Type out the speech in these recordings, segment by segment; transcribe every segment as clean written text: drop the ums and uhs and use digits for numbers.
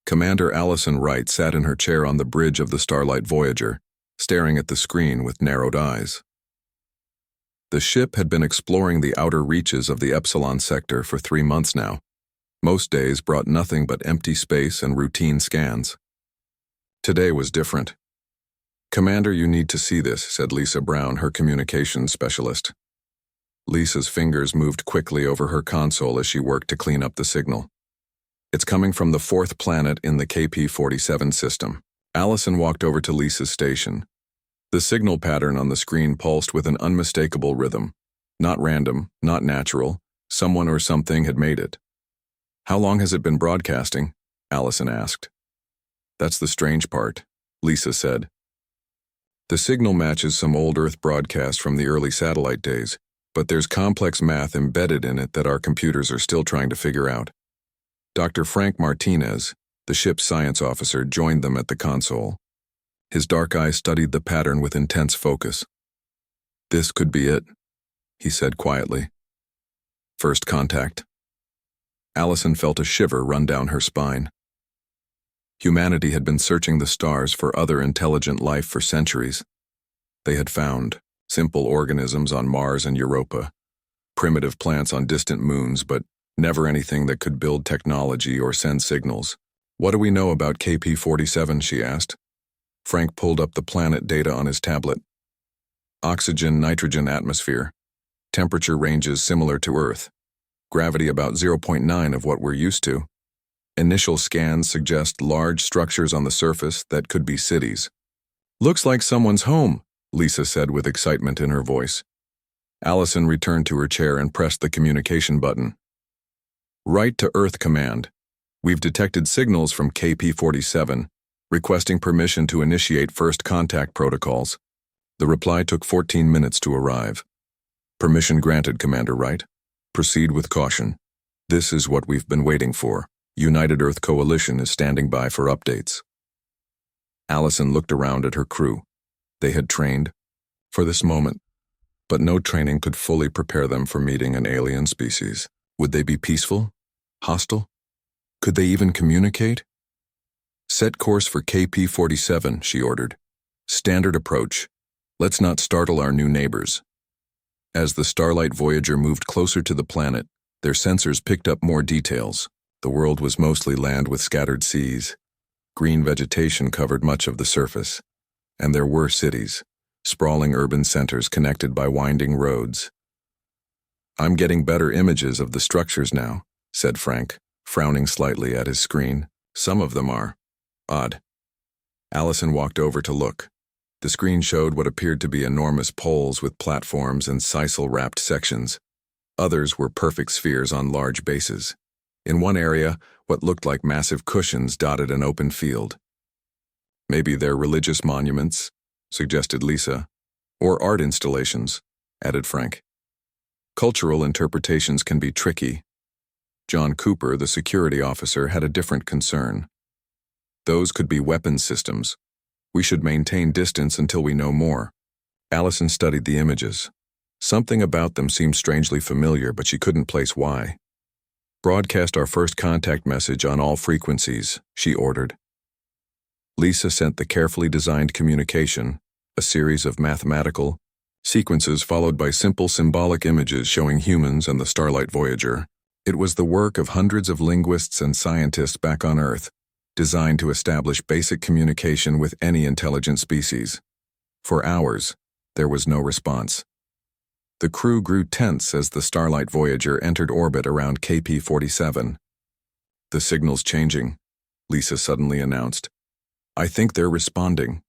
Commander Allison Wright sat in her chair on the bridge of the Starlight Voyager, staring at the screen with narrowed eyes. The ship had been exploring the outer reaches of the Epsilon sector for 3 months now. Most days brought nothing but empty space and routine scans. Today was different. "Commander, you need to see this," said Lisa Brown, her communications specialist. Lisa's fingers moved quickly over her console as she worked to clean up the signal. "It's coming from the 4th planet in the KP-47 system." Allison walked over to Lisa's station. The signal pattern on the screen pulsed with an unmistakable rhythm. Not random, not natural. Someone or something had made it. "How long has it been broadcasting?" Allison asked. "That's the strange part," Lisa said. "The signal matches some old Earth broadcast from the early satellite days, but there's complex math embedded in it that our computers are still trying to figure out." Dr. Frank Martinez, the ship's science officer, joined them at the console. His dark eyes studied the pattern with intense focus. "This could be it," he said quietly. "First contact." Allison felt a shiver run down her spine. Humanity had been searching the stars for other intelligent life for centuries. They had found simple organisms on Mars and Europa, primitive plants on distant moons, but never anything that could build technology or send signals. "What do we know about KP-47, she asked. Frank pulled up the planet data on his tablet. "Oxygen, nitrogen atmosphere. Temperature ranges similar to Earth. Gravity about 0.9 of what we're used to. Initial scans suggest large structures on the surface that could be cities." "Looks like someone's home," Lisa said with excitement in her voice. Allison returned to her chair and pressed the communication button. "Right to Earth Command. We've detected signals from KP-47, requesting permission to initiate first contact protocols." The reply took 14 minutes to arrive. "Permission granted, Commander Wright. Proceed with caution. This is what we've been waiting for. United Earth Coalition is standing by for updates." Allison looked around at her crew. They had trained for this moment, but no training could fully prepare them for meeting an alien species. Would they be peaceful? Hostile? Could they even communicate? "Set course for KP-47, she ordered. "Standard approach. Let's not startle our new neighbors." As the Starlight Voyager moved closer to the planet, their sensors picked up more details. The world was mostly land with scattered seas. Green vegetation covered much of the surface. And there were cities, sprawling urban centers connected by winding roads. "I'm getting better images of the structures now," said Frank, frowning slightly at his screen. "Some of them are odd." Allison walked over to look. The screen showed what appeared to be enormous poles with platforms and sisal-wrapped sections. Others were perfect spheres on large bases. In one area, what looked like massive cushions dotted an open field. "Maybe they're religious monuments," suggested Lisa. "Or art installations," added Frank. "Cultural interpretations can be tricky." John Cooper, the security officer, had a different concern. "Those could be weapons systems. We should maintain distance until we know more." Allison studied the images. Something about them seemed strangely familiar, but she couldn't place why. "Broadcast our first contact message on all frequencies," she ordered. Lisa sent the carefully designed communication, a series of mathematical sequences followed by simple symbolic images showing humans and the Starlight Voyager. It was the work of hundreds of linguists and scientists back on Earth, designed to establish basic communication with any intelligent species. For hours, there was no response. The crew grew tense as the Starlight Voyager entered orbit around KP-47. "The signal's changing," Lisa suddenly announced. "I think they're responding."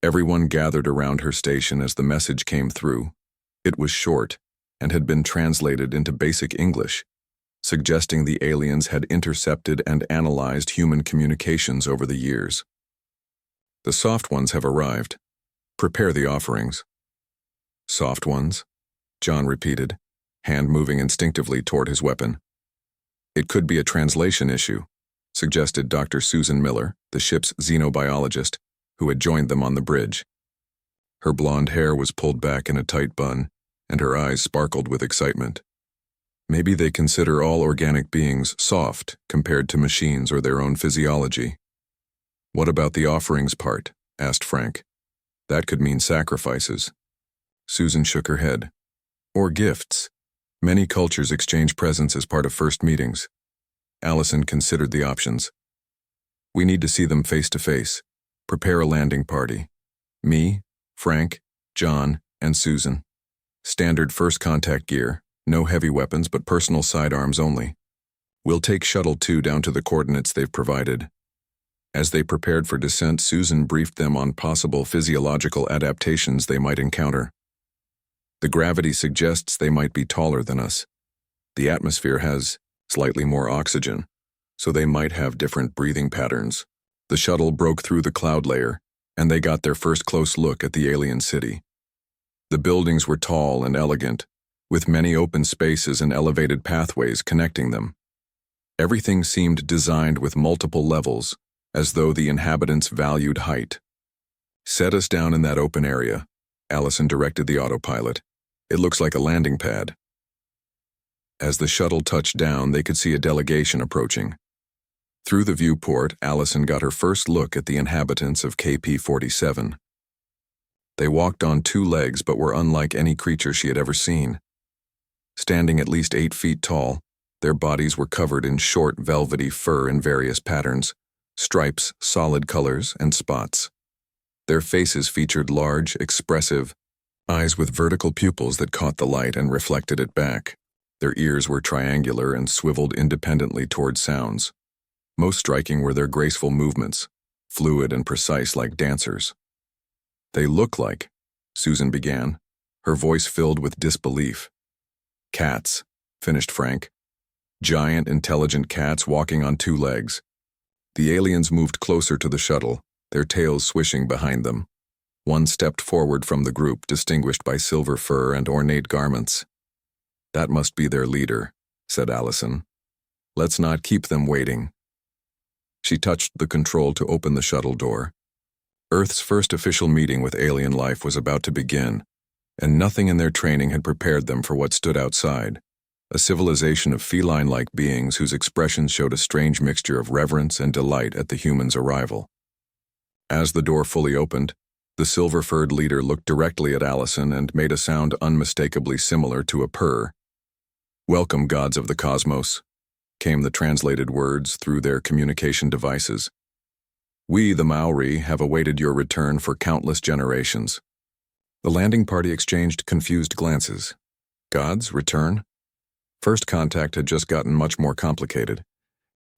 Everyone gathered around her station as the message came through. It was short and had been translated into basic English, suggesting the aliens had intercepted and analyzed human communications over the years. "The soft ones have arrived. Prepare the offerings." "Soft ones?" John repeated, hand moving instinctively toward his weapon. "It could be a translation issue," suggested Dr. Susan Miller, the ship's xenobiologist, who had joined them on the bridge. Her blonde hair was pulled back in a tight bun, and her eyes sparkled with excitement. Maybe they consider all organic beings soft compared to machines or their own physiology. What about the offerings part? Asked Frank. That could mean sacrifices. Susan shook her head. Or gifts. Many cultures exchange presents as part of first meetings. Allison considered the options. We need to see them face to face. Prepare a landing party. Me, Frank, John, and Susan. Standard first contact gear. No heavy weapons but personal sidearms only. We'll take Shuttle 2 down to the coordinates they've provided. As they prepared for descent, Susan briefed them on possible physiological adaptations they might encounter. The gravity suggests they might be taller than us. The atmosphere has slightly more oxygen, so they might have different breathing patterns. The shuttle broke through the cloud layer, and they got their first close look at the alien city. The buildings were tall and elegant, with many open spaces and elevated pathways connecting them. Everything seemed designed with multiple levels, as though the inhabitants valued height. Set us down in that open area, Allison directed the autopilot. It looks like a landing pad. As the shuttle touched down, they could see a delegation approaching. Through the viewport, Allison got her first look at the inhabitants of KP-47. They walked on two legs but were unlike any creature she had ever seen. Standing at least 8 feet tall, their bodies were covered in short, velvety fur in various patterns, stripes, solid colors, and spots. Their faces featured large, expressive eyes with vertical pupils that caught the light and reflected it back. Their ears were triangular and swiveled independently toward sounds. Most striking were their graceful movements, fluid and precise like dancers. They look like, Susan began, her voice filled with disbelief. Cats, finished Frank. Giant, intelligent cats walking on 2 legs. The aliens moved closer to the shuttle, their tails swishing behind them. One stepped forward from the group, distinguished by silver fur and ornate garments. That must be their leader, said Allison. Let's not keep them waiting. She touched the control to open the shuttle door. Earth's first official meeting with alien life was about to begin, and nothing in their training had prepared them for what stood outside, a civilization of feline-like beings whose expressions showed a strange mixture of reverence and delight at the humans' arrival. As the door fully opened, the silver-furred leader looked directly at Allison and made a sound unmistakably similar to a purr. "Welcome, gods of the cosmos," came the translated words through their communication devices. "We, the Maori, have awaited your return for countless generations." The landing party exchanged confused glances. Gods return? First contact had just gotten much more complicated.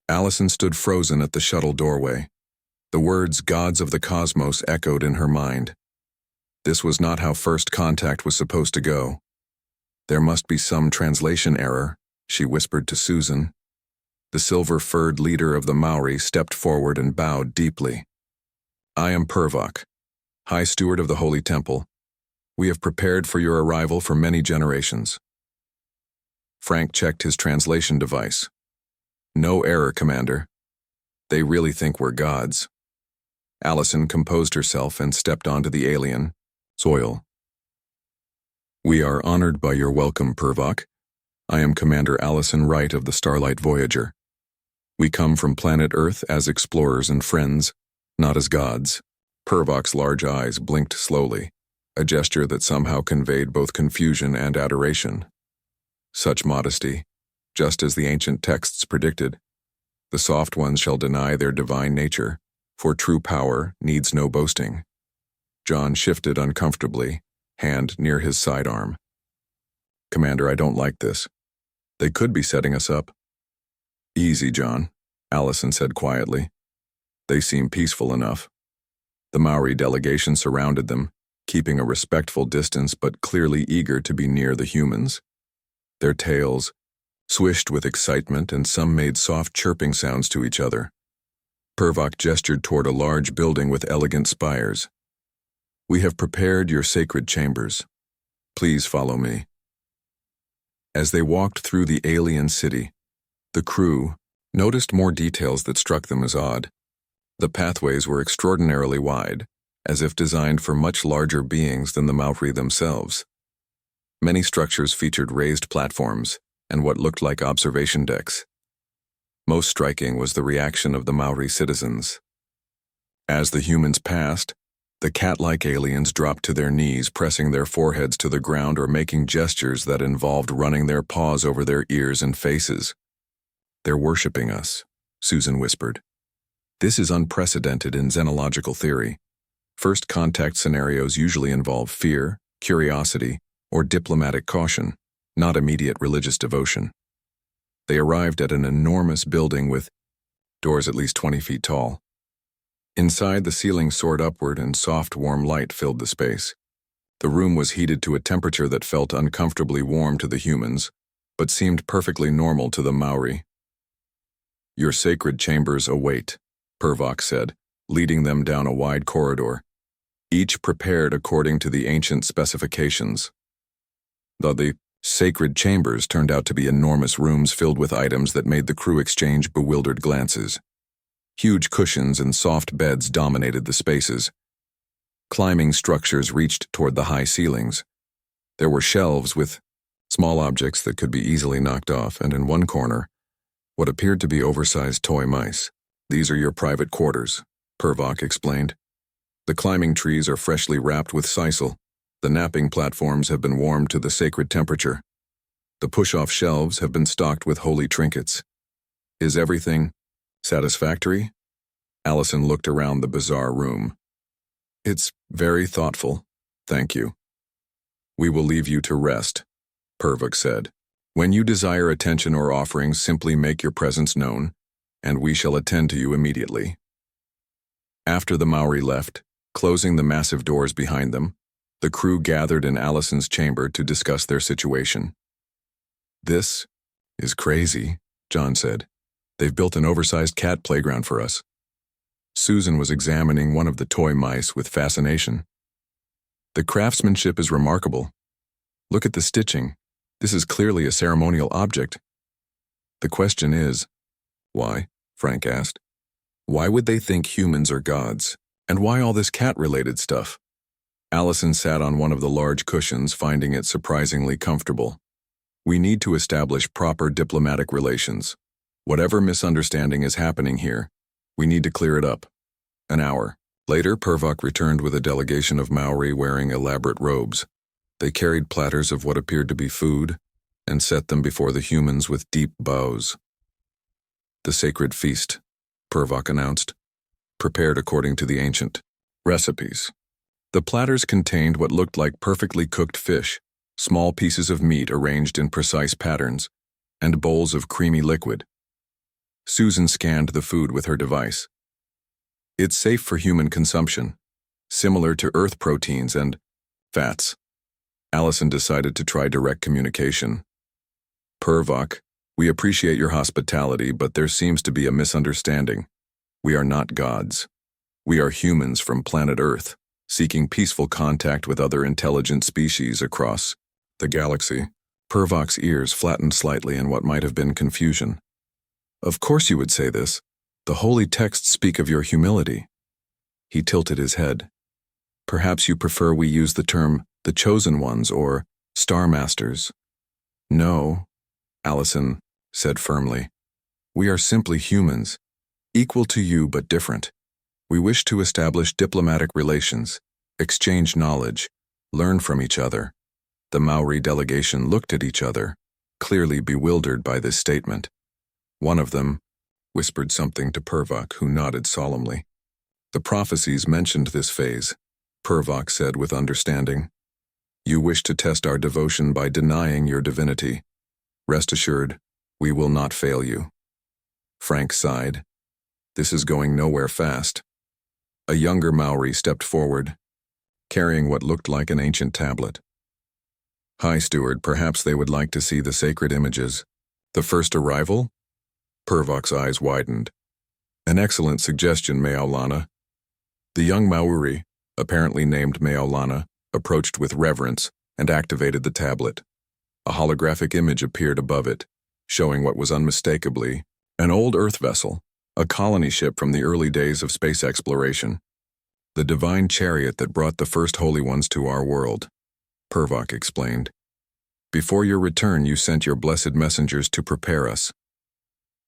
Allison stood frozen at the shuttle doorway. The words "gods of the cosmos" echoed in her mind. This was not how first contact was supposed to go. There must be some translation error, she whispered to Susan. The silver-furred leader of the Maori stepped forward and bowed deeply. "I am Purr-fect, High Steward of the Holy Temple. We have prepared for your arrival for many generations." Frank checked his translation device. "No error, Commander. They really think we're gods." Allison composed herself and stepped onto the alien, Soil. "We are honored by your welcome, Purr-fect. I am Commander Allison Wright of the Starlight Voyager. We come from planet Earth as explorers and friends, not as gods." Purr-fect's large eyes blinked slowly, a gesture that somehow conveyed both confusion and adoration. Such modesty, just as the ancient texts predicted. The soft ones shall deny their divine nature, for true power needs no boasting. John shifted uncomfortably, hand near his sidearm. "Commander, I don't like this. They could be setting us up." "Easy, John," Allison said quietly. "They seem peaceful enough." The Maori delegation surrounded them, keeping a respectful distance but clearly eager to be near the humans. Their tails swished with excitement and some made soft chirping sounds to each other. Purr-fect gestured toward a large building with elegant spires. "We have prepared your sacred chambers. Please follow me." As they walked through the alien city, the crew noticed more details that struck them as odd. The pathways were extraordinarily wide, as if designed for much larger beings than the Maori themselves. Many structures featured raised platforms, and what looked like observation decks. Most striking was the reaction of the Maori citizens. As the humans passed, the cat-like aliens dropped to their knees, pressing their foreheads to the ground or making gestures that involved running their paws over their ears and faces. "They're worshipping us," Susan whispered. "This is unprecedented in xenological theory. First contact scenarios usually involve fear, curiosity, or diplomatic caution, not immediate religious devotion." They arrived at an enormous building with doors at least 20 feet tall. Inside, the ceiling soared upward and soft, warm light filled the space. The room was heated to a temperature that felt uncomfortably warm to the humans, but seemed perfectly normal to the Maori. "Your sacred chambers await," Purr-fect said, leading them down a wide corridor, each prepared according to the ancient specifications. The sacred chambers turned out to be enormous rooms filled with items that made the crew exchange bewildered glances. Huge cushions and soft beds dominated the spaces. Climbing structures reached toward the high ceilings. There were shelves with small objects that could be easily knocked off, and in one corner, what appeared to be oversized toy mice. "These are your private quarters," Purr-fect explained. "The climbing trees are freshly wrapped with sisal. The napping platforms have been warmed to the sacred temperature. The push-off shelves have been stocked with holy trinkets. Is everything satisfactory?" Allison looked around the bizarre room. "It's very thoughtful, thank you." "We will leave you to rest," Purr-fect said. "When you desire attention or offerings, simply make your presence known, and we shall attend to you immediately." After the Maori left, closing the massive doors behind them, the crew gathered in Allison's chamber to discuss their situation. "This is crazy," John said. "They've built an oversized cat playground for us." Susan was examining one of the toy mice with fascination. "The craftsmanship is remarkable. Look at the stitching. This is clearly a ceremonial object." "The question is, why?" Frank asked. "Why would they think humans are gods? And why all this cat-related stuff?" Allison sat on one of the large cushions, finding it surprisingly comfortable. "We need to establish proper diplomatic relations. Whatever misunderstanding is happening here, we need to clear it up." An hour later, Purr-fect returned with a delegation of Maori wearing elaborate robes. They carried platters of what appeared to be food and set them before the humans with deep bows. "The sacred feast," Purr-fect announced, "prepared according to the ancient recipes." The platters contained what looked like perfectly cooked fish, small pieces of meat arranged in precise patterns, and bowls of creamy liquid. Susan scanned the food with her device. "It's safe for human consumption, similar to earth proteins and fats." Allison decided to try direct communication. "Purr-fect, we appreciate your hospitality, but there seems to be a misunderstanding. We are not gods. We are humans from planet Earth, seeking peaceful contact with other intelligent species across the galaxy." Purr-fect's ears flattened slightly in what might have been confusion. "Of course you would say this. The holy texts speak of your humility." He tilted his head. "Perhaps you prefer we use the term the chosen ones or star masters." "No," Allison said firmly. "We are simply humans, equal to you but different. We wish to establish diplomatic relations, exchange knowledge, learn from each other." The Maori delegation looked at each other, clearly bewildered by this statement. One of them whispered something to Purr-fect, who nodded solemnly. "The prophecies mentioned this phase," Purr-fect said with understanding. "You wish to test our devotion by denying your divinity. Rest assured, we will not fail you." Frank sighed. "This is going nowhere fast." A younger Maori stepped forward, carrying what looked like an ancient tablet. "Hi, Steward, perhaps they would like to see the sacred images." "The first arrival?" Purr-fect's eyes widened. "An excellent suggestion, Maolana." The young Maori, apparently named Maolana, approached with reverence and activated the tablet. A holographic image appeared above it, showing what was unmistakably an old Earth vessel, a colony ship from the early days of space exploration. "The divine chariot that brought the first holy ones to our world," Purr-fect explained. Before your return, you sent your blessed messengers to prepare us.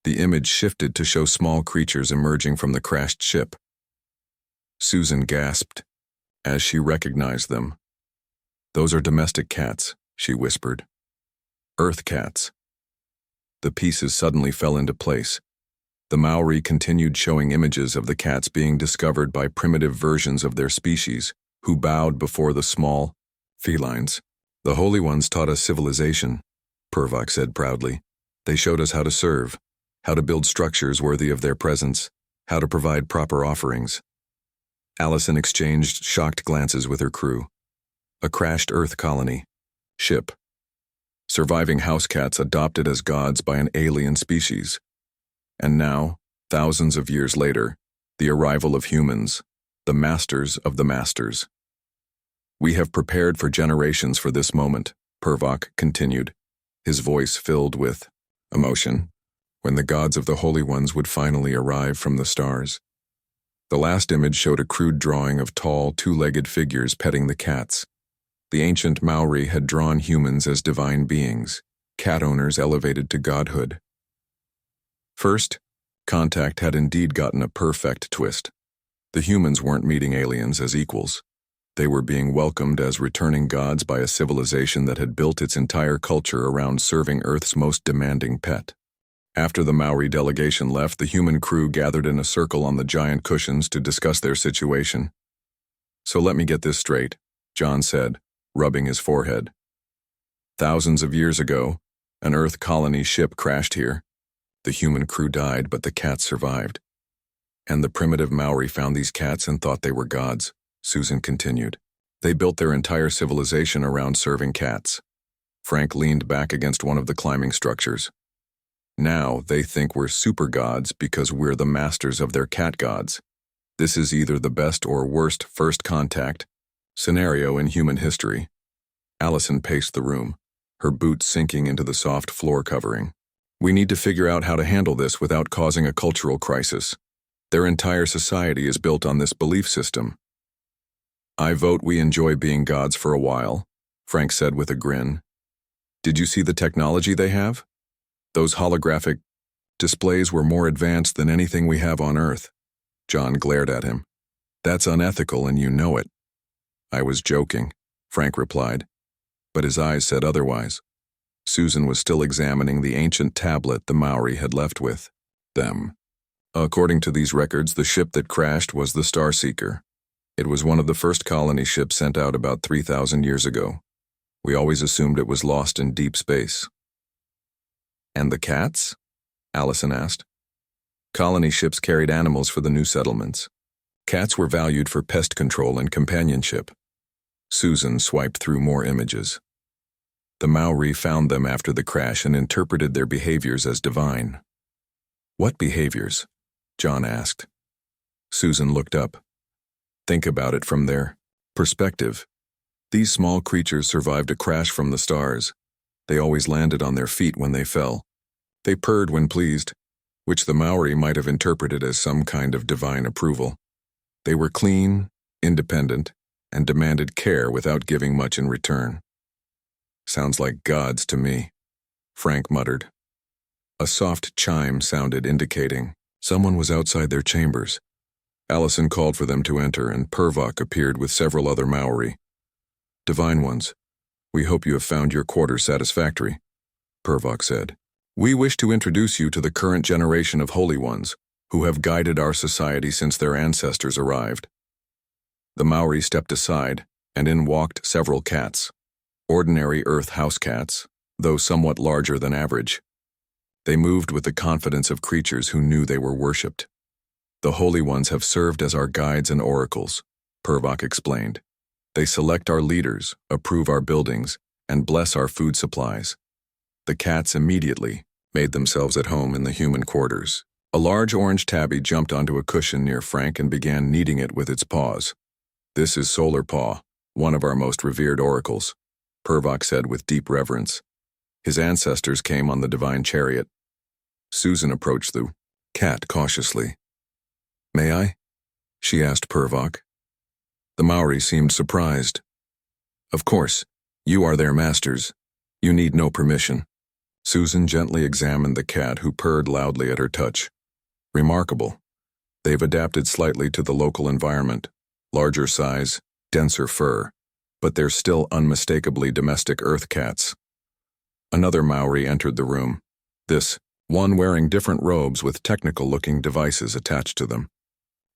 The image shifted to show small creatures emerging from the crashed ship. Susan gasped as she recognized them. Those are domestic cats, she whispered. Earth cats. The pieces suddenly fell into place. The Maori continued showing images of the cats being discovered by primitive versions of their species, who bowed before the small felines. The Holy Ones taught us civilization, Purr-fect said proudly. They showed us how to serve, how to build structures worthy of their presence, how to provide proper offerings. Allison exchanged shocked glances with her crew. A crashed Earth colony. Ship. Surviving house cats adopted as gods by an alien species. And now, thousands of years later, the arrival of humans, the masters of the masters. We have prepared for generations for this moment, Purr-fect continued, his voice filled with emotion, when the gods of the Holy Ones would finally arrive from the stars. The last image showed a crude drawing of tall, two-legged figures petting the cats. The ancient Maori had drawn humans as divine beings, cat owners elevated to godhood. First, contact had indeed gotten a perfect twist. The humans weren't meeting aliens as equals. They were being welcomed as returning gods by a civilization that had built its entire culture around serving Earth's most demanding pet. After the Maori delegation left, the human crew gathered in a circle on the giant cushions to discuss their situation. So let me get this straight, John said, rubbing his forehead. Thousands of years ago, an Earth colony ship crashed here. The human crew died, but the cats survived. And the primitive Maori found these cats and thought they were gods, Susan continued. They built their entire civilization around serving cats. Frank leaned back against one of the climbing structures. Now they think we're super gods because we're the masters of their cat gods. This is either the best or worst first contact scenario in human history. Allison paced the room, her boots sinking into the soft floor covering. We need to figure out how to handle this without causing a cultural crisis. Their entire society is built on this belief system. I vote we enjoy being gods for a while, Frank said with a grin. Did you see the technology they have? Those holographic displays were more advanced than anything we have on Earth. John glared at him. That's unethical and you know it. I was joking, Frank replied, but his eyes said otherwise. Susan was still examining the ancient tablet the Maori had left with them. According to these records, the ship that crashed was the Starseeker. It was one of the first colony ships sent out about 3,000 years ago. We always assumed it was lost in deep space. And the cats? Allison asked. Colony ships carried animals for the new settlements. Cats were valued for pest control and companionship. Susan swiped through more images. The Maori found them after the crash and interpreted their behaviors as divine. What behaviors? John asked. Susan looked up. Think about it from their perspective. These small creatures survived a crash from the stars. They always landed on their feet when they fell. They purred when pleased, which the Maori might have interpreted as some kind of divine approval. They were clean, independent, and demanded care without giving much in return. Sounds like gods to me, Frank muttered. A soft chime sounded indicating someone was outside their chambers. Allison called for them to enter, and Purr-fect appeared with several other Maori. Divine ones, we hope you have found your quarters satisfactory, Purr-fect said. We wish to introduce you to the current generation of Holy Ones, who have guided our society since their ancestors arrived. The Maori stepped aside, and in walked several cats. Ordinary Earth house cats, though somewhat larger than average. They moved with the confidence of creatures who knew they were worshipped. The Holy Ones have served as our guides and oracles, Purr-fect explained. They select our leaders, approve our buildings, and bless our food supplies. The cats immediately made themselves at home in the human quarters. A large orange tabby jumped onto a cushion near Frank and began kneading it with its paws. This is Solar Paw, one of our most revered oracles, Purr-fect said with deep reverence. His ancestors came on the divine chariot. Susan approached the cat cautiously. May I? She asked Purr-fect. The Maori seemed surprised. Of course, you are their masters. You need no permission. Susan gently examined the cat, who purred loudly at her touch. Remarkable. They've adapted slightly to the local environment. Larger size, denser fur, but they're still unmistakably domestic Earth cats. Another Maori entered the room. This one wearing different robes with technical-looking devices attached to them.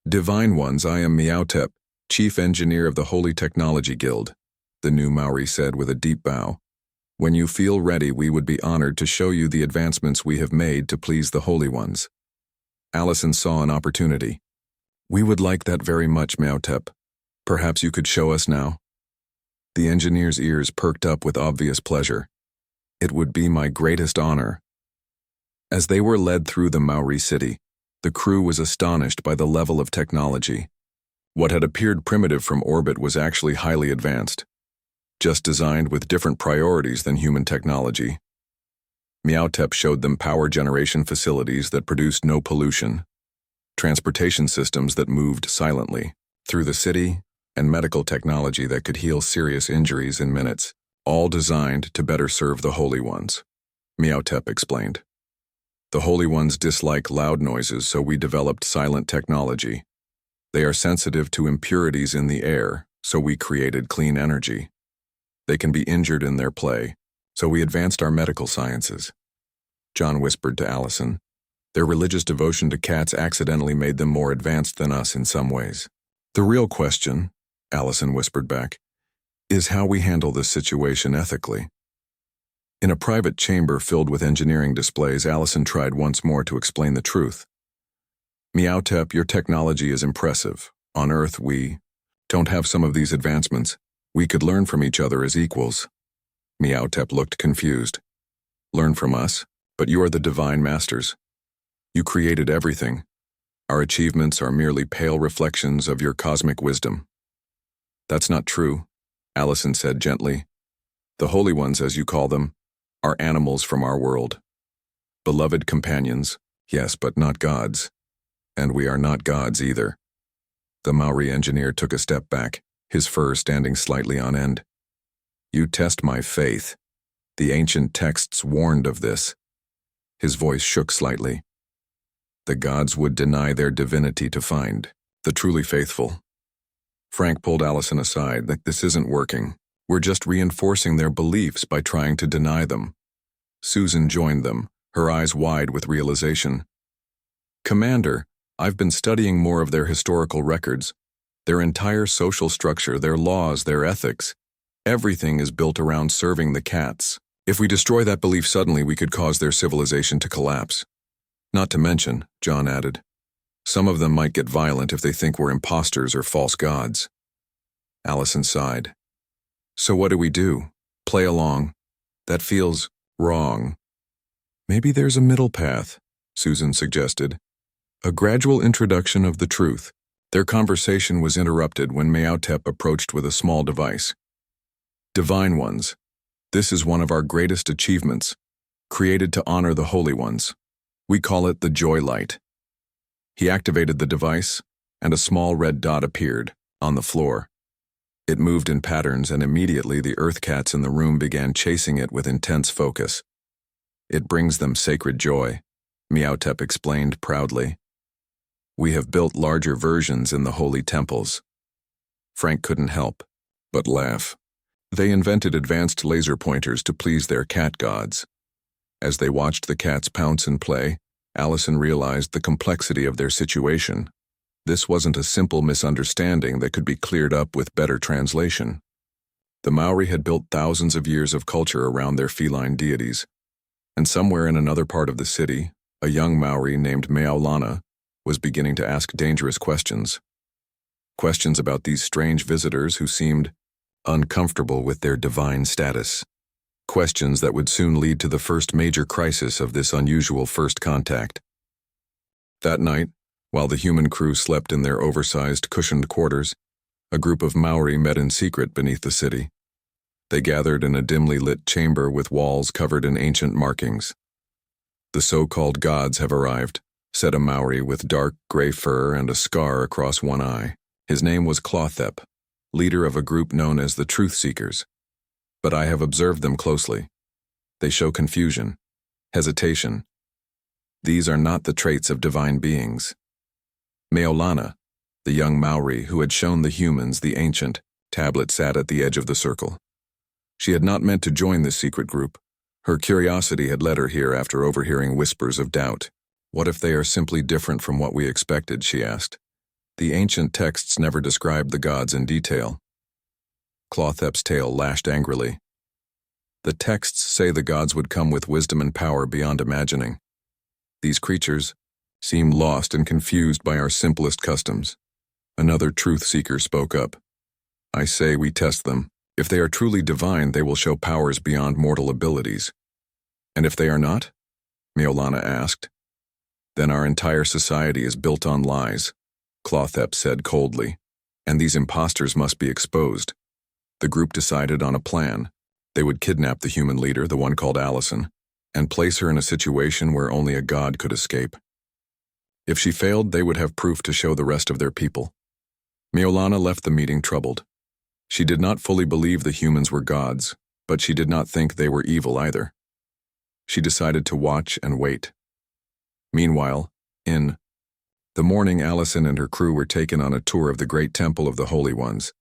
Divine ones, I am Meowtep, Chief Engineer of the Holy Technology Guild, the new Maori said with a deep bow. When you feel ready, we would be honored to show you the advancements we have made to please the Holy Ones. Allison saw an opportunity. We would like that very much, Meowtep. Perhaps you could show us now? The engineer's ears perked up with obvious pleasure. It would be my greatest honor. As they were led through the Maori city, the crew was astonished by the level of technology. What had appeared primitive from orbit was actually highly advanced, just designed with different priorities than human technology. Meowtep showed them power generation facilities that produced no pollution, transportation systems that moved silently through the city, and medical technology that could heal serious injuries in minutes, all designed to better serve the Holy Ones. Meowtep explained. The Holy Ones dislike loud noises, so we developed silent technology. They are sensitive to impurities in the air, so we created clean energy. They can be injured in their play, so we advanced our medical sciences. John whispered to Allison. Their religious devotion to cats accidentally made them more advanced than us in some ways. The real question, Allison whispered back, is how we handle this situation ethically. In a private chamber filled with engineering displays, Allison tried once more to explain the truth. Meowtep, your technology is impressive. On Earth, we don't have some of these advancements. We could learn from each other as equals. Meowtep looked confused. Learn from us? But you are the divine masters. You created everything. Our achievements are merely pale reflections of your cosmic wisdom. That's not true, Allison said gently. The Holy Ones, as you call them, are animals from our world. Beloved companions, yes, but not gods. And we are not gods either. The Maori engineer took a step back, his fur standing slightly on end. You test my faith. The ancient texts warned of this. His voice shook slightly. The gods would deny their divinity to find the truly faithful. Frank pulled Allison aside. This isn't working. We're just reinforcing their beliefs by trying to deny them. Susan joined them, her eyes wide with realization. Commander, I've been studying more of their historical records. Their entire social structure, their laws, their ethics. Everything is built around serving the cats. If we destroy that belief suddenly, we could cause their civilization to collapse. Not to mention, John added, some of them might get violent if they think we're imposters or false gods. Allison sighed. So what do we do? Play along? That feels wrong. Maybe there's a middle path, Susan suggested. A gradual introduction of the truth. Their conversation was interrupted when Meowtep approached with a small device. Divine Ones, this is one of our greatest achievements, created to honor the Holy Ones. We call it the Joy Light. He activated the device, and a small red dot appeared on the floor. It moved in patterns, and immediately the Earth cats in the room began chasing it with intense focus. It brings them sacred joy, Meowtep explained proudly. We have built larger versions in the holy temples. Frank couldn't help but laugh. They invented advanced laser pointers to please their cat gods. As they watched the cats pounce and play, Allison realized the complexity of their situation. This wasn't a simple misunderstanding that could be cleared up with better translation. The Maori had built thousands of years of culture around their feline deities, and somewhere in another part of the city, a young Maori named Meowlana was beginning to ask dangerous questions. Questions about these strange visitors who seemed uncomfortable with their divine status. Questions that would soon lead to the first major crisis of this unusual first contact. That night, while the human crew slept in their oversized, cushioned quarters, a group of Maori met in secret beneath the city. They gathered in a dimly lit chamber with walls covered in ancient markings. The so-called gods have arrived, said a Maori with dark gray fur and a scar across one eye. His name was Clothep, leader of a group known as the Truth Seekers. But I have observed them closely. They show confusion, hesitation. These are not the traits of divine beings. Meolana, the young Maori who had shown the humans the ancient tablet, sat at the edge of the circle. She had not meant to join this secret group. Her curiosity had led her here after overhearing whispers of doubt. What if they are simply different from what we expected, she asked. The ancient texts never described the gods in detail. Clothep's tail lashed angrily. The texts say the gods would come with wisdom and power beyond imagining. These creatures seem lost and confused by our simplest customs. Another truth-seeker spoke up. I say we test them. If they are truly divine, they will show powers beyond mortal abilities. And if they are not? Meolana asked. Then our entire society is built on lies, Clothep said coldly, and these imposters must be exposed. The group decided on a plan. They would kidnap the human leader, the one called Allison, and place her in a situation where only a god could escape. If she failed, they would have proof to show the rest of their people. Meolana left the meeting troubled. She did not fully believe the humans were gods, but she did not think they were evil either. She decided to watch and wait. Meanwhile, in the morning, Allison and her crew were taken on a tour of the great temple of the Holy Ones.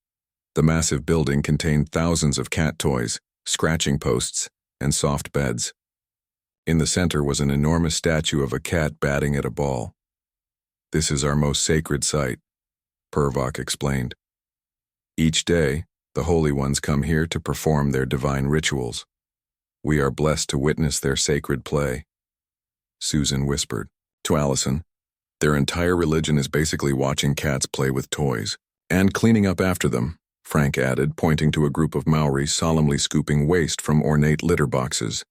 The massive building contained thousands of cat toys, scratching posts, and soft beds. In the center was an enormous statue of a cat batting at a ball. This is our most sacred site, Purr-fect explained. Each day, the Holy Ones come here to perform their divine rituals. We are blessed to witness their sacred play. Susan whispered to Allison. Their entire religion is basically watching cats play with toys and cleaning up after them, Frank added, pointing to a group of Maori solemnly scooping waste from ornate litter boxes.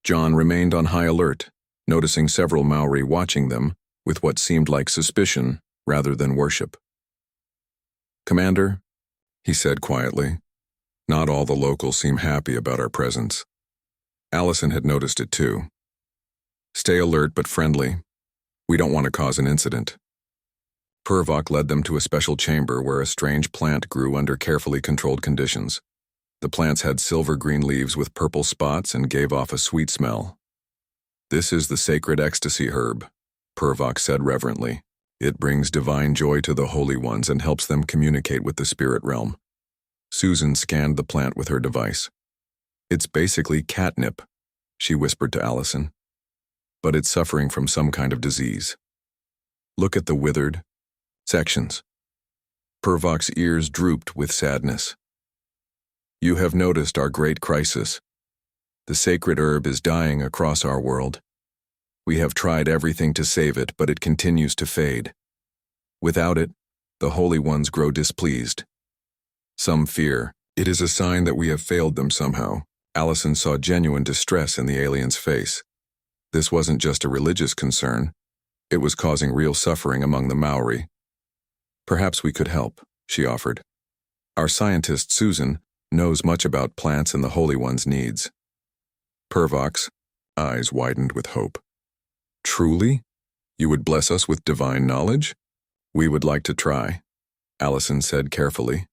John remained on high alert, noticing several Maori watching them with what seemed like suspicion rather than worship. Commander, he said quietly, not all the locals seem happy about our presence. Allison had noticed it too. Stay alert but friendly. We don't want to cause an incident. Purr-fect led them to a special chamber where a strange plant grew under carefully controlled conditions. The plants had silver-green leaves with purple spots and gave off a sweet smell. This is the sacred ecstasy herb, Purr-fect said reverently. It brings divine joy to the Holy Ones and helps them communicate with the spirit realm. Susan scanned the plant with her device. It's basically catnip, she whispered to Allison. But it's suffering from some kind of disease. Look at the withered sections. Purr-fect's ears drooped with sadness. You have noticed our great crisis. The sacred herb is dying across our world. We have tried everything to save it, but it continues to fade. Without it, the Holy Ones grow displeased. Some fear it is a sign that we have failed them somehow. Allison saw genuine distress in the alien's face. This wasn't just a religious concern. It was causing real suffering among the Maori. Perhaps we could help, she offered. Our scientist, Susan, knows much about plants and the Holy One's needs. Purr-fect's eyes widened with hope. Truly? You would bless us with divine knowledge? We would like to try, Allison said carefully.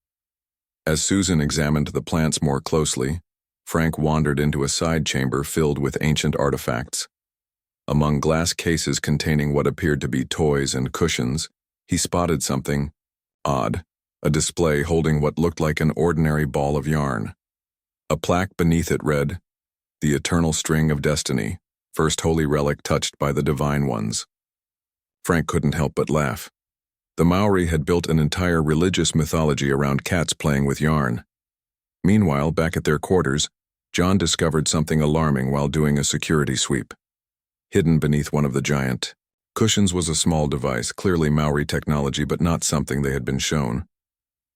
As Susan examined the plants more closely, Frank wandered into a side chamber filled with ancient artifacts. Among glass cases containing what appeared to be toys and cushions, he spotted something odd, a display holding what looked like an ordinary ball of yarn. A plaque beneath it read, "The Eternal String of Destiny, first holy relic touched by the Divine Ones." Frank couldn't help but laugh. The Maori had built an entire religious mythology around cats playing with yarn. Meanwhile, back at their quarters, John discovered something alarming while doing a security sweep. Hidden beneath one of the giant cushions was a small device, clearly Maori technology but not something they had been shown.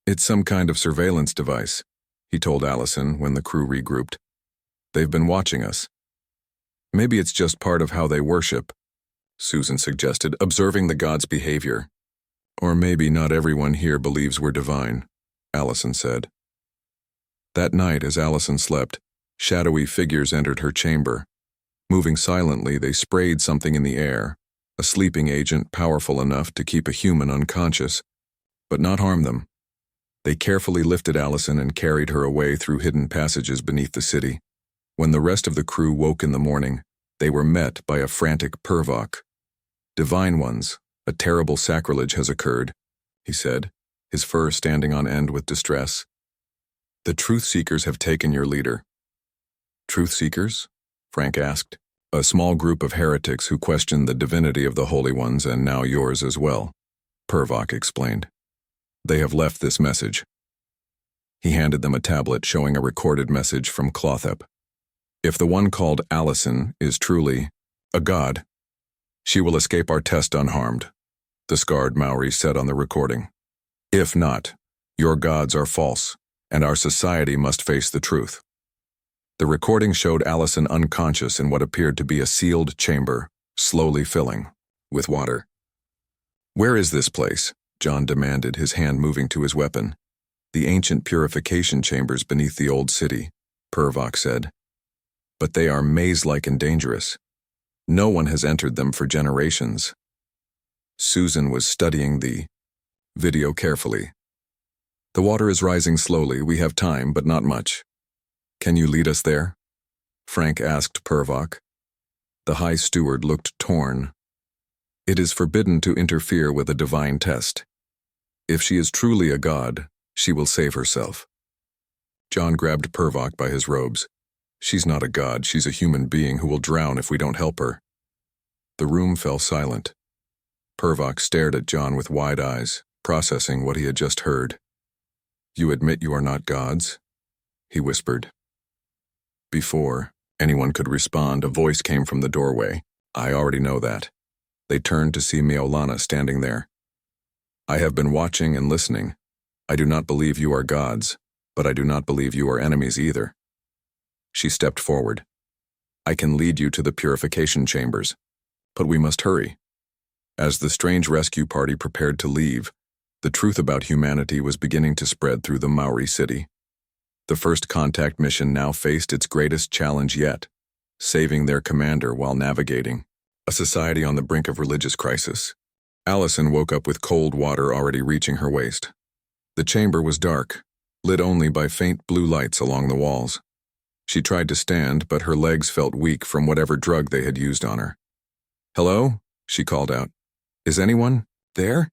It's some kind of surveillance device, he told Allison when the crew regrouped. They've been watching us. Maybe it's just part of how they worship, Susan suggested, observing the gods' behavior. Or maybe not everyone here believes we're divine, Allison said. That night, as Allison slept, shadowy figures entered her chamber. Moving silently, they sprayed something in the air, a sleeping agent powerful enough to keep a human unconscious, but not harm them. They carefully lifted Allison and carried her away through hidden passages beneath the city. When the rest of the crew woke in the morning, they were met by a frantic Purr-fect. "Divine ones, a terrible sacrilege has occurred," he said, his fur standing on end with distress. "The truth seekers have taken your leader." "Truth seekers?" Frank asked. "A small group of heretics who question the divinity of the Holy Ones and now yours as well," Purr-fect explained. "They have left this message." He handed them a tablet showing a recorded message from Clothep. "If the one called Allison is truly a god, she will escape our test unharmed," the scarred Maori said on the recording. "If not, your gods are false, and our society must face the truth." The recording showed Allison unconscious in what appeared to be a sealed chamber, slowly filling with water. "Where is this place?" John demanded, his hand moving to his weapon. "The ancient purification chambers beneath the old city," Purr-fect said. "But they are maze-like and dangerous. No one has entered them for generations." Susan was studying the video carefully. "The water is rising slowly. We have time, but not much. Can you lead us there?" Frank asked Purr-fect. The High Steward looked torn. "It is forbidden to interfere with a divine test. If she is truly a god, she will save herself." John grabbed Purr-fect by his robes. "She's not a god, she's a human being who will drown if we don't help her." The room fell silent. Purr-fect stared at John with wide eyes, processing what he had just heard. "You admit you are not gods?" he whispered. Before anyone could respond, a voice came from the doorway. "I already know that." They turned to see Meolana standing there. "I have been watching and listening. I do not believe you are gods, but I do not believe you are enemies either." She stepped forward. "I can lead you to the purification chambers, but we must hurry." As the strange rescue party prepared to leave, the truth about humanity was beginning to spread through the Maori city. The first contact mission now faced its greatest challenge yet, saving their commander while navigating a society on the brink of religious crisis. Allison woke up with cold water already reaching her waist. The chamber was dark, lit only by faint blue lights along the walls. She tried to stand, but her legs felt weak from whatever drug they had used on her. "Hello?" she called out. "Is anyone there?"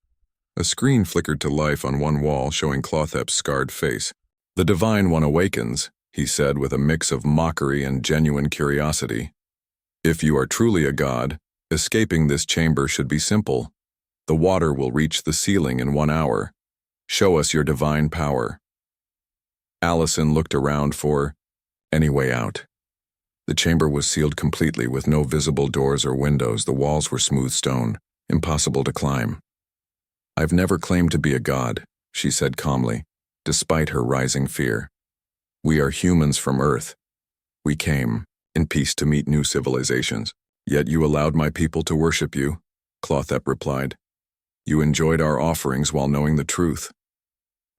A screen flickered to life on one wall, showing Clothep's scarred face. "The Divine One awakens," he said with a mix of mockery and genuine curiosity. "If you are truly a god, escaping this chamber should be simple. The water will reach the ceiling in 1 hour. Show us your divine power." Allison looked around for any way out. The chamber was sealed completely with no visible doors or windows. The walls were smooth stone, impossible to climb. "I've never claimed to be a god," she said calmly, despite her rising fear. "We are humans from Earth. We came in peace to meet new civilizations. Yet you allowed my people to worship you," Clothep replied. "You enjoyed our offerings while knowing the truth."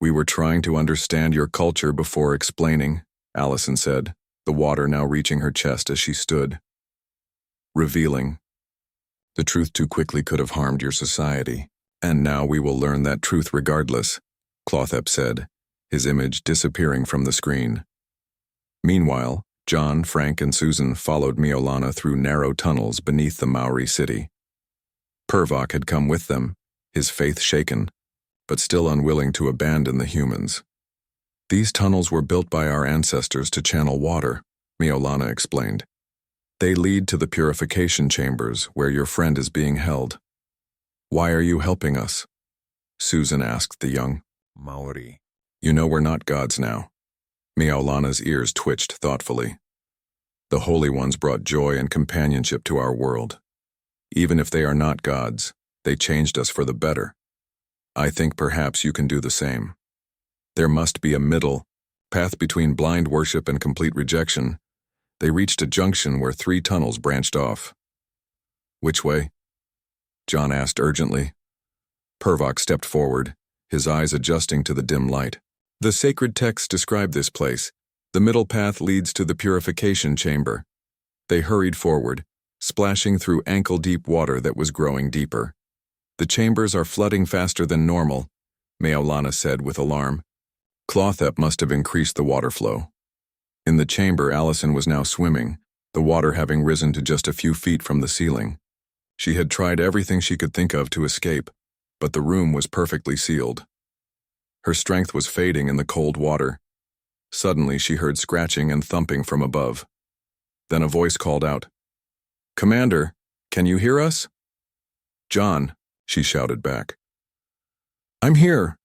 "We were trying to understand your culture before explaining," Allison said, the water now reaching her chest as she stood. "Revealing. The truth too quickly could have harmed your society, and now we will learn that truth regardless," Clothep said, his image disappearing from the screen. Meanwhile, John, Frank, and Susan followed Meolana through narrow tunnels beneath the Maori city. Purr-fect had come with them, his faith shaken, but still unwilling to abandon the humans. "These tunnels were built by our ancestors to channel water," Meolana explained. "They lead to the purification chambers where your friend is being held." "Why are you helping us?" Susan asked the young Maori. "You know we're not gods now." Meolana's ears twitched thoughtfully. "The Holy Ones brought joy and companionship to our world. Even if they are not gods, they changed us for the better. I think perhaps you can do the same. There must be a middle path between blind worship and complete rejection." They reached a junction where 3 tunnels branched off. "Which way?" John asked urgently. Purr-fect stepped forward, his eyes adjusting to the dim light. "The sacred texts describe this place. The middle path leads to the purification chamber." They hurried forward, splashing through ankle-deep water that was growing deeper. "The chambers are flooding faster than normal," Meolana said with alarm. "Clothep must have increased the water flow." In the chamber, Allison was now swimming, the water having risen to just a few feet from the ceiling. She had tried everything she could think of to escape, but the room was perfectly sealed. Her strength was fading in the cold water. Suddenly, she heard scratching and thumping from above. Then a voice called out, "Commander, can you hear us?" "John," she shouted back. "I'm here."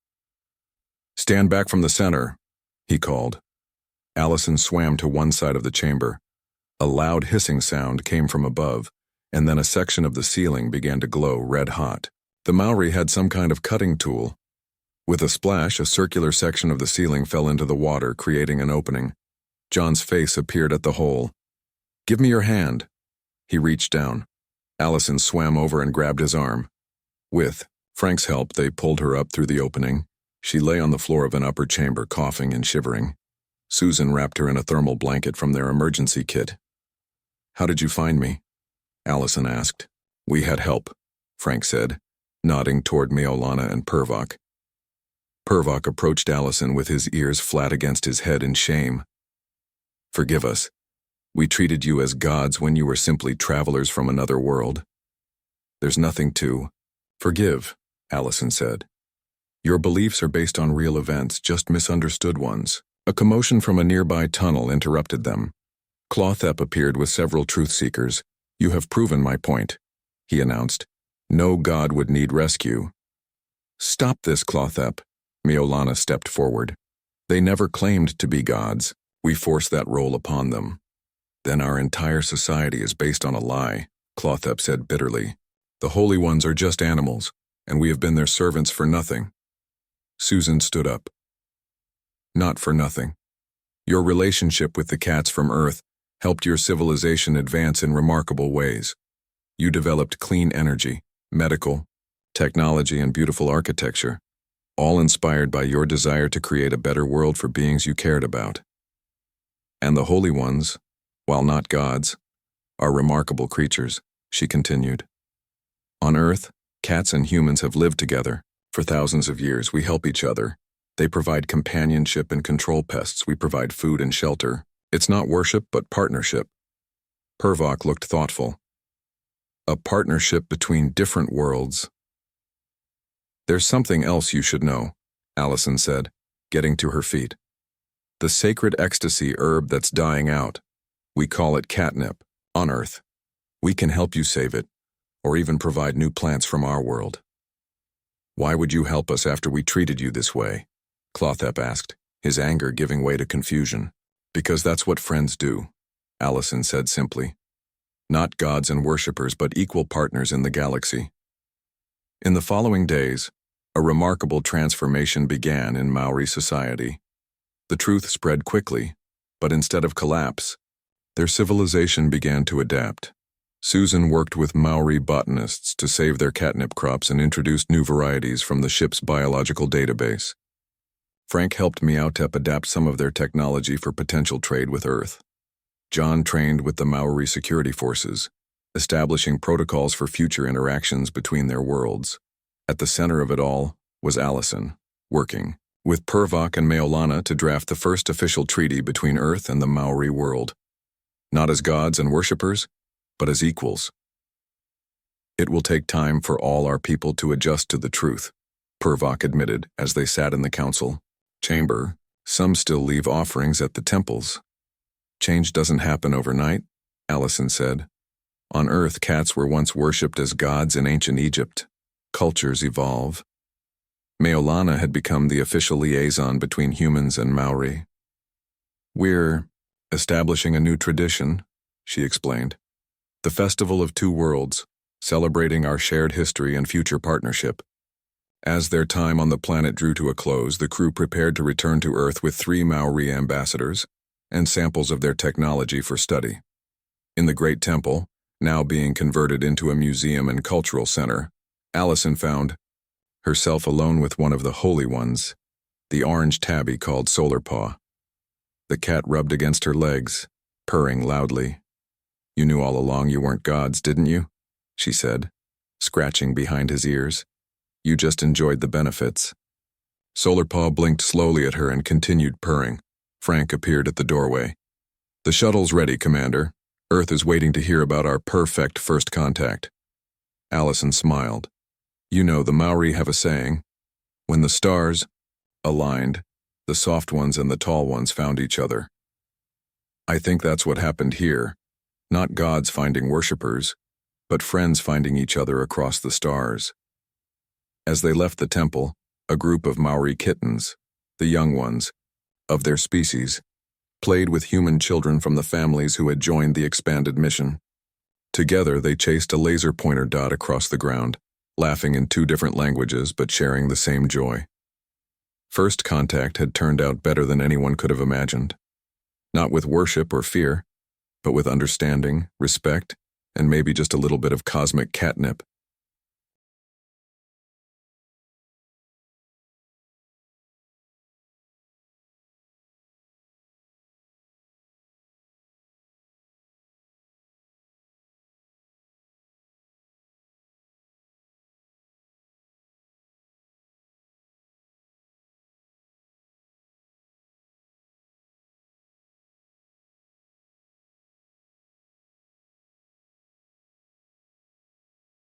"Stand back from the center," he called. Allison swam to one side of the chamber. A loud hissing sound came from above, and then a section of the ceiling began to glow red-hot. The Maori had some kind of cutting tool. With a splash, a circular section of the ceiling fell into the water, creating an opening. John's face appeared at the hole. "Give me your hand." He reached down. Allison swam over and grabbed his arm. With Frank's help, they pulled her up through the opening. She lay on the floor of an upper chamber, coughing and shivering. Susan wrapped her in a thermal blanket from their emergency kit. "How did you find me?" Allison asked. "We had help," Frank said, nodding toward Meolana and Purr-fect. Purr-fect approached Allison with his ears flat against his head in shame. "Forgive us. We treated you as gods when you were simply travelers from another world." "There's nothing to forgive," Allison said. "Your beliefs are based on real events, just misunderstood ones." A commotion from a nearby tunnel interrupted them. Clothep appeared with several truth-seekers. "You have proven my point," he announced. "No god would need rescue." "Stop this, Clothep," Meolana stepped forward. "They never claimed to be gods. We forced that role upon them." "Then our entire society is based on a lie," Clothep said bitterly. "The Holy Ones are just animals, and we have been their servants for nothing." Susan stood up. "Not for nothing. Your relationship with the cats from Earth helped your civilization advance in remarkable ways. You developed clean energy, medical, technology, and beautiful architecture, all inspired by your desire to create a better world for beings you cared about. And the Holy Ones, while not gods, are remarkable creatures," she continued. "On Earth, cats and humans have lived together. For thousands of years, we help each other. They provide companionship and control pests. We provide food and shelter. It's not worship, but partnership." Purr-fect looked thoughtful. "A partnership between different worlds." "There's something else you should know," Allison said, getting to her feet. "The sacred ecstasy herb that's dying out. We call it catnip, on Earth. We can help you save it, or even provide new plants from our world." "Why would you help us after we treated you this way?" Clothep asked, his anger giving way to confusion. "Because that's what friends do," Allison said simply. "Not gods and worshippers, but equal partners in the galaxy." In the following days, a remarkable transformation began in Maori society. The truth spread quickly, but instead of collapse, their civilization began to adapt. Susan worked with Maori botanists to save their catnip crops and introduced new varieties from the ship's biological database. Frank helped Meowtep adapt some of their technology for potential trade with Earth. John trained with the Maori security forces, establishing protocols for future interactions between their worlds. At the center of it all was Allison, working with Purr-fect and Meolana to draft the first official treaty between Earth and the Maori world. Not as gods and worshippers, but as equals. "It will take time for all our people to adjust to the truth," Purr-fect admitted as they sat in the council chamber. "Some still leave offerings at the temples." "Change doesn't happen overnight," Allison said. "On Earth, cats were once worshipped as gods in ancient Egypt. Cultures evolve." Meolana had become the official liaison between humans and Maori. "We're establishing a new tradition," she explained. "The Festival of Two Worlds, celebrating our shared history and future partnership." As their time on the planet drew to a close, the crew prepared to return to Earth with 3 Maori ambassadors and samples of their technology for study. In the Great Temple, now being converted into a museum and cultural center, Allison found herself alone with one of the Holy Ones, the orange tabby called Solarpaw. The cat rubbed against her legs, purring loudly. "You knew all along you weren't gods, didn't you?" she said, scratching behind his ears. "You just enjoyed the benefits." Solarpaw blinked slowly at her and continued purring. Frank appeared at the doorway. The shuttle's ready, Commander. Earth is waiting to hear about our Purr-fect first contact. Allison smiled. You know, the Maori have a saying, when the stars aligned, the soft ones and the tall ones found each other. I think that's what happened here. Not gods finding worshippers, but friends finding each other across the stars. As they left the temple, a group of Maori kittens, the young ones, of their species, played with human children from the families who had joined the expanded mission. Together, they chased a laser pointer dot across the ground, laughing in two different languages but sharing the same joy. First contact had turned out better than anyone could have imagined. Not with worship or fear, but with understanding, respect, and maybe just a little bit of cosmic catnip.